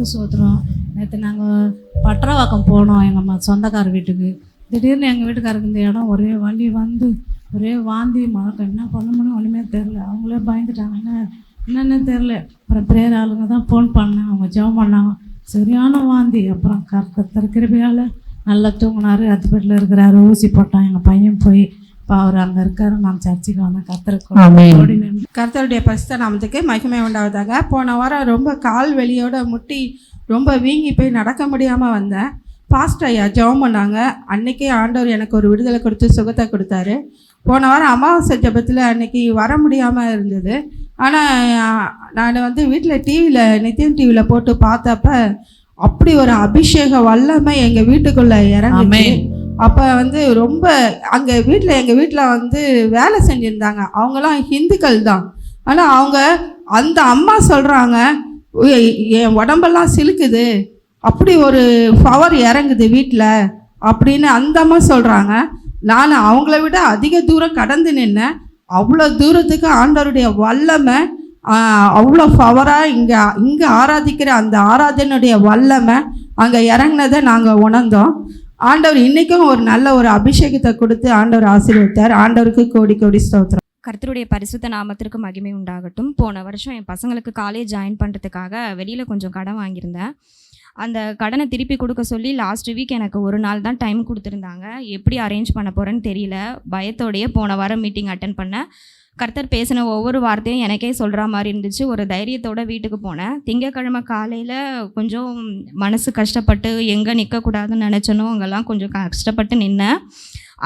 நாமத்துக்கு சோத்துறோம். நேற்று நாங்கள் பட்டரவாக்கம் போனோம் எங்கள் சொந்தக்கார வீட்டுக்கு. திடீர்னு எங்கள் வீட்டுக்காருக்கு இந்த இடம் ஒரே வண்டி வந்து ஒரே வாந்தி மழக்கம். என்ன பண்ண முடியும் ஒன்றுமே தெரில. அவங்களே பயந்துட்டாங்க. என்னென்னு தெரில. அப்புறம் பிரேயர் ஆளுங்க தான் ஃபோன் பண்ணேன். அவங்க ஜெபம் பண்ணாங்க. சரியான வாந்தி. அப்புறம் கர்த்தர் கிருபையால் நல்லா தூங்கினார். ஹாஸ்பிட்டலில் இருக்கிறாரு. ஊசி போட்டான் எங்கள் பையன் போய். இப்போ அவர் அங்கே இருக்காரு. நான் சர்ச்சுக்கு வந்தேன். கர்த்தருடைய பரிசுத்த நாமத்துக்கு மகிமை உண்டாவதாக. போன வாரம் ரொம்ப கால் வெளியோட முட்டி ரொம்ப வீங்கி போய் நடக்க முடியாமல் வந்தேன். பாஸ்டர் ஐயா ஜெபம் பண்ணாங்க. அன்றைக்கே ஆண்டவர் எனக்கு ஒரு விடுதலை கொடுத்து சுகத்தை கொடுத்தாரு. போன வாரம் அமாவாசை ஜெபத்தில் அன்றைக்கி வர முடியாமல் இருந்தது. ஆனால் நான் வீட்டில் டிவியில் நித்தியம் டிவியில் போட்டு பார்த்தப்ப அப்படி ஒரு அபிஷேக வல்லமை எங்கள் வீட்டுக்குள்ளே இறங்குச்சு. அப்போ ரொம்ப அங்கே எங்கள் வீட்டில் வேலை செஞ்சுருந்தாங்க. அவங்களாம் ஹிந்துக்கள் தான். ஆனால் அவங்க அந்த அம்மா சொல்கிறாங்க, என் உடம்பெல்லாம் சிலுக்குது, அப்படி ஒரு பவர் இறங்குது வீட்டில் அப்படின்னு அந்த அம்மா சொல்கிறாங்க. நான் அவங்கள விட அதிக தூரம் கடந்து நின்னேன். அவ்வளோ தூரத்துக்கு ஆண்டவருடைய வல்லமை அவ்வளோ பவராக இங்கே ஆராதிக்கிற அந்த ஆராதனுடைய வல்லமை அங்கே இறங்கினதை நாங்கள் உணர்ந்தோம். ஆண்டவர் இன்றைக்கும் ஒரு நல்ல ஒரு அபிஷேகத்தை கொடுத்து ஆண்டவர் ஆசீர்வதித்தார். ஆண்டவருக்கு கோடி கோடி ஸ்தோத்திரம். கர்த்தருடைய பரிசுத்த நாமத்திற்கு மகிமை உண்டாகட்டும். போன வருஷம் என் பசங்களுக்கு காலேஜ் ஜாயின் பண்ணுறதுக்காக வெளியில் கொஞ்சம் கடன் வாங்கியிருந்தேன். அந்த கடனை திருப்பி கொடுக்க சொல்லி லாஸ்ட் வீக் எனக்கு ஒரு நாள் தான் டைம் கொடுத்துருந்தாங்க. எப்படி அரேஞ்ச் பண்ண போகிறேன்னு தெரியல. பயத்தோடையே போன வாரம் மீட்டிங் அட்டன் பண்ணேன். கர்த்தர் பேசின ஒவ்வொரு வார்த்தையும் எனக்கே சொல்கிற மாதிரி இருந்துச்சு. ஒரு தைரியத்தோடு வீட்டுக்கு போனேன். திங்கக்கிழமை காலையில் கொஞ்சம் மனசு கஷ்டப்பட்டு எங்கே நிற்கக்கூடாதுன்னு நினச்சனோ அங்கெல்லாம் கொஞ்சம் கஷ்டப்பட்டு நின்னேன்.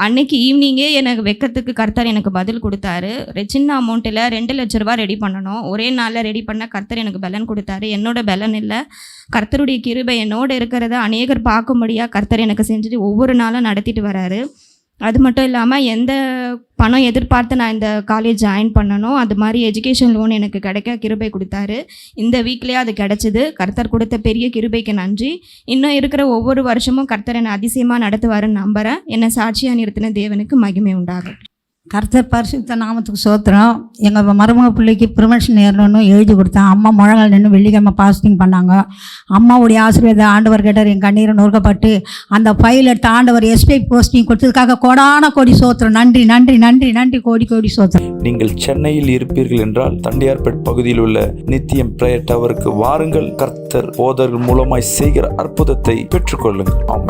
அன்னைக்கு ஈவினிங்கே எனக்கு வெக்கத்துக்கு கர்த்தர் எனக்கு பதில் கொடுத்தாரு. சின்ன அமௌண்ட்டில் 2 லட்ச ரூபா ரெடி பண்ணணும். ஒரே நாளில் ரெடி பண்ண கர்த்தர் எனக்கு பலன் கொடுத்தாரு. என்னோட பலன் இல்லை, கர்த்தருடைய கிருபை என்னோடு இருக்கிறத அநேகர் பார்க்கும்படியாக கர்த்தர் எனக்கு செஞ்சுட்டு ஒவ்வொரு நாளும் நடத்திட்டு வராரு. அது மட்டும் இல்லாமல் எந்த பணம் எதிர்பார்த்து நான் இந்த காலேஜ் ஜாயின் பண்ணணும், அது மாதிரி எஜுகேஷன் லோன் எனக்கு கிடைக்க கிருபை கொடுத்தாரு. இந்த வீக்லேயே அது கிடச்சிது. கர்த்தர் கொடுத்த பெரிய கிருபைக்கு நன்றி. இன்னும் இருக்கிற ஒவ்வொரு வருஷமும் கர்த்தர் என்னை அதிசயமாக நடத்துவாருன்னு நம்புகிறேன். என்னை சாட்சியாக நிறுத்தின தேவனுக்கு மகிமை உண்டாகும். கர்த்தர் பரிசுத்த நாமத்துக்கு சோத்திரம். எங்கள் மருமக பிள்ளைக்கு ப்ரிவென்ஷன் ஏறணும்னு எழுதி கொடுத்தேன். அம்மா முழங்கால் நின்று வெள்ளிக்கிழமை பாஸ்டிங் பண்ணாங்க. அம்மாவுடைய ஆசீர்வாதம் ஆண்டவர் கேட்டார். என் கண்ணீரை நொறுக்கப்பட்டு அந்த ஃபைல் எடுத்து ஆண்டவர் எஸ்பி போஸ்டிங் கொடுத்ததுக்காக கோடான கோடி சோத்திரம். நன்றி நன்றி நன்றி நன்றி கோடி கோடி சோத்திரம். நீங்கள் சென்னையில் இருப்பீர்கள் என்றால் தண்டையார்பேட் பகுதியில் உள்ள நித்தியம் பிரேயர் டவருக்கு வாருங்கள். கர்த்தர் போதர்கள் மூலமாய் செய்கிற அற்புதத்தை பெற்றுக்கொள்ளுங்கள். ஆமென்.